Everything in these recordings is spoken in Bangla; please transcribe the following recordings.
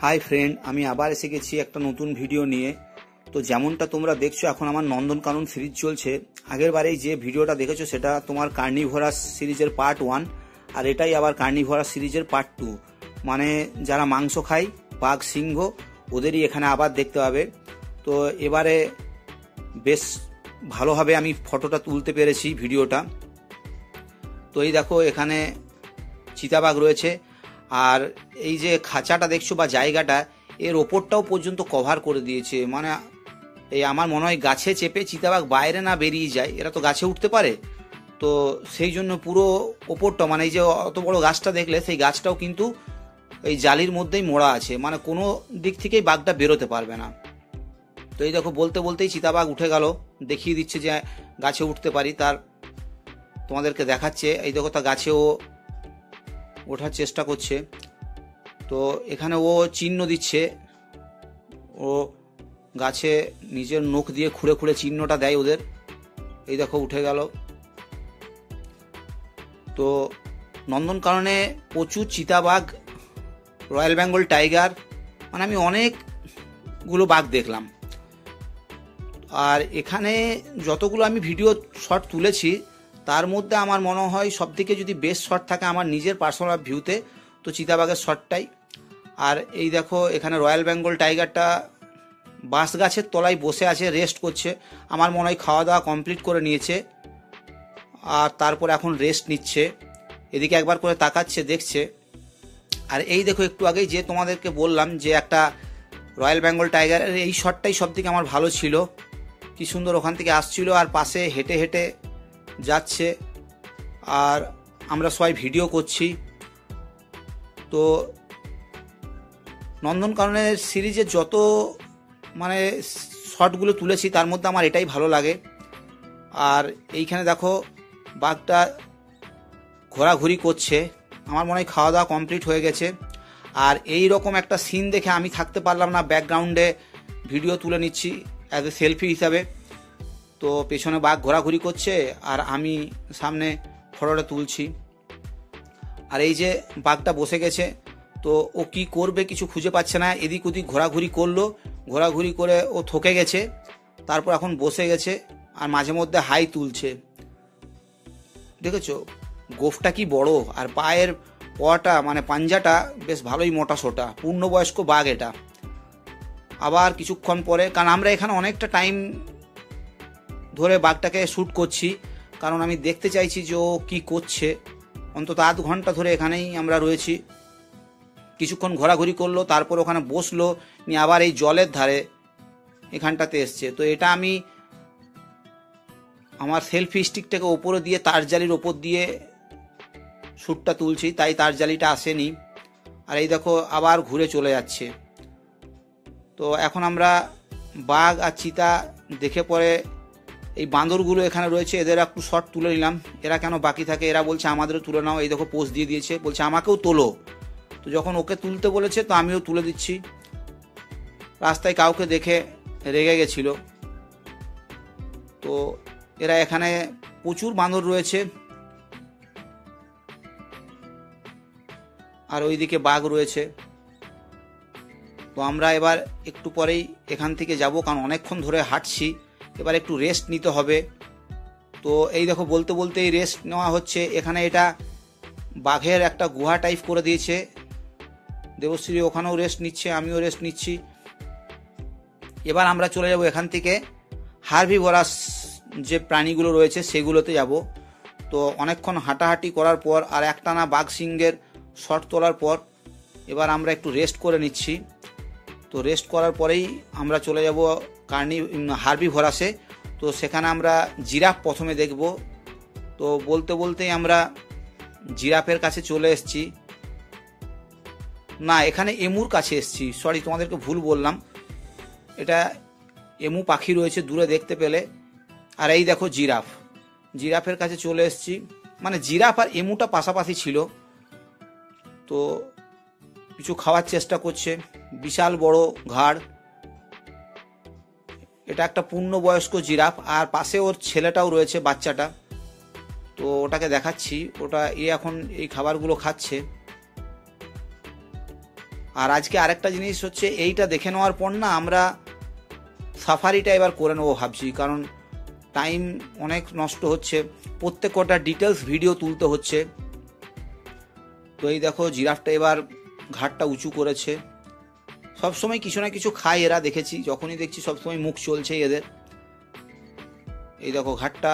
হাই ফ্রেন্ড, আমি আবার এসে গেছি একটা নতুন ভিডিও নিয়ে। তো যেমনটা তোমরা দেখছো, এখন আমার নন্দনকানন সিরিজ চলছে। আগের বারেই যে ভিডিওটা দেখেছো সেটা তোমার কার্নিভোরাস সিরিজের পার্ট 1, আর এটাই আবার কার্নিভোরাস সিরিজের পার্ট 2। মানে যারা মাংস খায়, বাঘ, সিংহ, ওদেরই এখানে আবার দেখতে পাবে। তো এবারে বেশ ভালোভাবে আমি ফটোটা তুলতে পেরেছি, ভিডিওটা। তো এই দেখো, এখানে চিতাবাঘ রয়েছে, আর এই যে খাঁচাটা দেখছো বা জায়গাটা, এর ওপরটাও পর্যন্ত কভার করে দিয়েছে। মানে এই আমার মনে হয় গাছে চেপে চিতাবাঘ বাইরে না বেরিয়ে যায়, এরা তো গাছে উঠতে পারে, তো সেই জন্য পুরো ওপরটা, মানে এই যে অত বড় গাছটা দেখলে, সেই গাছটাও কিন্তু এই জালির মধ্যেই মোড়া আছে, মানে কোনো দিক থেকেই বাঘটা বেরোতে পারবে না। তো এই দেখো, বলতে বলতেই চিতাবাঘ উঠে গেল, দেখিয়ে দিচ্ছে যে গাছে উঠতে পারি, তার তোমাদেরকে দেখাচ্ছে। এই দেখো, তা গাছেও ওঠার চেষ্টা করছে। তো এখানে ও চিহ্ন দিচ্ছে, ও গাছে নিজের নখ দিয়ে খুঁড়ে খুঁড়ে চিহ্নটা দেয় ওদের। এই দেখো, উঠে গেল। তো নন্দনকাননে প্রচুর চিতাবাঘ, রয়্যাল বেঙ্গল টাইগার, মানে আমি অনেকগুলো বাঘ দেখলাম। আর এখানে যতগুলো আমি ভিডিও শট তুলেছি, তার মধ্যে আমার মনে হয় সবথেকে যদি বেস্ট শট থাকে আমার নিজের পার্সোনাল ভিউতে, তো চিতাবাঘের শটটাই। আর এই দেখো, এখানে রয়্যাল বেঙ্গল টাইগারটা বাঁশ গাছের তলায় বসে আছে, রেস্ট করছে। আমার মনে হয় খাওয়া দাওয়া কমপ্লিট করে নিয়েছে, আর তারপর এখন রেস্ট নিচ্ছে। এদিকে একবার করে তাকাচ্ছে, দেখছে। আর এই দেখো, একটু আগেই যে তোমাদেরকে বললাম যে একটা রয়্যাল বেঙ্গল টাইগারের, এই শটটাই সবথেকে আমার ভালো ছিল। কি সুন্দর ওখান থেকে আসছিল, আর পাশে হেঁটে হেঁটে যাচ্ছে, আর আমরা সবাই ভিডিও করছি। তো নন্দনকাননের সিরিজের যত মানে শটগুলো তুলেছি, তার মধ্যে আমার এটাই ভালো লাগে। আর এইখানে দেখো, বাঘটা ঘোরাঘুরি করছে। আমার মনে হয় খাওয়া দাওয়া কমপ্লিট হয়ে গেছে। আর এই রকম একটা সিন দেখে আমি থাকতে পারলাম না, ব্যাকগ্রাউন্ডে ভিডিও তুলে নিচ্ছি অ্যাজ এ সেলফি হিসাবে। তো পেছনে বাঘ ঘোরাঘুরি করছে, আর আমি সামনে ফটোটা তুলছি। আর এই যে বাঘটা বসে গেছে, তো ও কি করবে কিছু খুঁজে পাচ্ছে না, এদিক ওদিক ঘোরাঘুরি করলো, ঘোরাঘুরি করে ও থকে গেছে, তারপর এখন বসে গেছে, আর মাঝে মধ্যে হাই তুলছে। দেখেছো গোফটা কি বড়, আর পায়ের পটা মানে পাঞ্জাটা বেশ ভালোই মোটা সোটা, পূর্ণবয়স্ক বাঘ এটা। আবার কিছুক্ষণ পরে, কারণ আমরা এখানে অনেকটা টাইম ধরে বাঘটাকে শ্যুট করছি, কারণ আমি দেখতে চাইছি যে ও কী করছে। অন্তত আধ ঘন্টা ধরে এখানেই আমরা রয়েছি। কিছুক্ষণ ঘোরাঘুরি করলো, তারপর ওখানে বসলো, নিয়ে আবার এই জলের ধারে এখানটাতে এসছে। তো এটা আমি আমার সেলফি স্টিকটাকে ওপরে দিয়ে, তার জালির ওপর দিয়ে শ্যুটটা তুলছি, তাই তার জালিটা আসেনি। আর এই দেখো, আবার ঘুরে চলে যাচ্ছে। তো এখন আমরা বাঘ আর চিতা দেখে পরে এই বাঁদরগুলো এখানে রয়েছে, এদের একটু শট তুলে নিলাম। এরা কেন বাকি থাকে, এরা বলছে আমাদেরও তুলে নাও। এই দেখো, পোজ দিয়ে দিয়েছে, বলছে আমাকেও তোলো। তো যখন ওকে তুলতে বলেছে, তো আমিও তুলে দিচ্ছি। রাস্তায় কাউকে দেখে রেগে গেছিল। তো এরা এখানে প্রচুর বাঁদর রয়েছে, আর ওইদিকে বাঘ রয়েছে। তো আমরা এবার একটু পরেই এখান থেকে যাব, কারণ অনেকক্ষণ ধরে হাঁটছি, এবার একটু রেস্ট নিতে হবে। তো এই দেখো, বলতে বলতেই রেস্ট নেওয়া হচ্ছে। এখানে এটা বাঘের একটা গুহা টাইপ করে দিয়েছে। দেবশ্রী ওখানেও রেস্ট নিচ্ছে, আমিও রেস্ট নিচ্ছি। এবার আমরা চলে যাব এখান থেকে হার্বিভোরাস যে প্রাণীগুলো রয়েছে সেগুলোতে যাব। তো অনেকক্ষণ হাঁটাহাঁটি করার পর, আর একটানা বাঘ সিংহের শট তোলার পর, এবার আমরা একটু রেস্ট করে নিচ্ছি। তো রেস্ট করার পরেই আমরা চলে যাব হার্বিভোরাসে। তো সেখানে আমরা জিরাফ প্রথমে দেখব। তো বলতে বলতেই আমরা জিরাফের কাছে চলে এসেছি। না, এখানে এমুর কাছে এসেছি, সরি তোমাদেরকে ভুল বললাম। এটা এমু পাখি রয়েছে দূরে দেখতে পেলে। আর এই দেখো জিরাফ, জিরাফের কাছে চলে এসেছি। মানে জিরাফ আর এমুটা পাশাপাশি ছিল। তো কিছু খাওয়ার চেষ্টা করছে, বিশাল বড় ঘাড়। এটা একটা পূর্ণবয়স্ক জিরাফ, আর পাশে ওর ছেলেটাও রয়েছে, বাচ্চাটা। তো ওটাকে দেখাচ্ছি, ওটা এখন এই খাবারগুলো খাচ্ছে। আর আজকে আরেকটা জিনিস হচ্ছে, এইটা দেখে নেওয়ার পর না আমরা সাফারিটা এবার করে নেবো ভাবছি, কারণ টাইম অনেক নষ্ট হচ্ছে, প্রত্যেক কটা ডিটেলস ভিডিও তুলতে হচ্ছে। তো এই দেখো জিরাফটা এবার ঘাটটা উঁচু করেছে। সবসময় কিছু না কিছু খায় এরা, দেখেছি যখনই দেখছি সবসময় মুখ চলছে এদের। এই দেখো ঘাটটা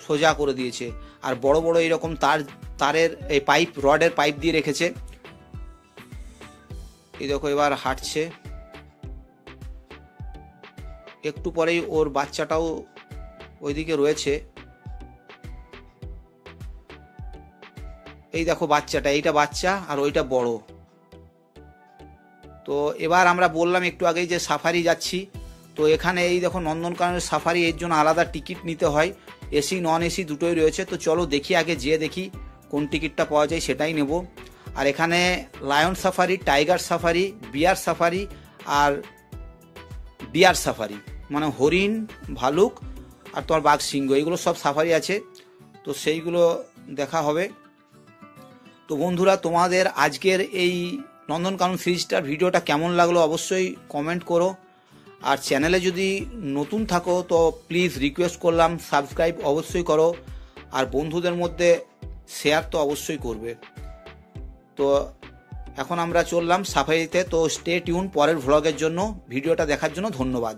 সোজা করে দিয়েছে, আর বড় বড় এইরকম তারের এই পাইপ, রডের পাইপ দিয়ে রেখেছে। এই দেখো এবার হাঁটছে, একটু পরেই ওর বাচ্চাটাও ওইদিকে রয়েছে। এই দেখো বাচ্চাটা, এইটা বাচ্চা আর ওইটা বড়। তো এবার আমরা বললাম একটু আগেই যে সাফারি যাচ্ছি, তো এখানে এই দেখো নন্দনকাননের সাফারি, এর জন্য আলাদা টিকিট নিতে হয়, এসি নন এসি দুটোই রয়েছে। তো চলো দেখি আগে যেয়ে দেখি কোন টিকিটটা পাওয়া যায় সেটাই নেব। আর এখানে লায়ন সাফারি, টাইগার সাফারি, বিয়ার সাফারি আর বিয়ার সাফারি, মানে হরিণ, ভালুক আর তোমার বাঘ, সিংহ, এগুলো সব সাফারি আছে, তো সেইগুলো দেখা হবে। তো বন্ধুরা, তোমাদের আজকের এই নন্দনকানন সিরিজটার ভিডিওটা কেমন লাগলো অবশ্যই কমেন্ট করো। আর চ্যানেলে যদি নতুন থাকো তো প্লিজ রিকোয়েস্ট করলাম সাবস্ক্রাইব অবশ্যই করো, আর বন্ধুদের মধ্যে শেয়ার তো অবশ্যই করবে। তো এখন আমরা চললাম সাফারিতে, তো স্টে টিউন পরের ভ্লগের জন্য। ভিডিওটা দেখার জন্য ধন্যবাদ।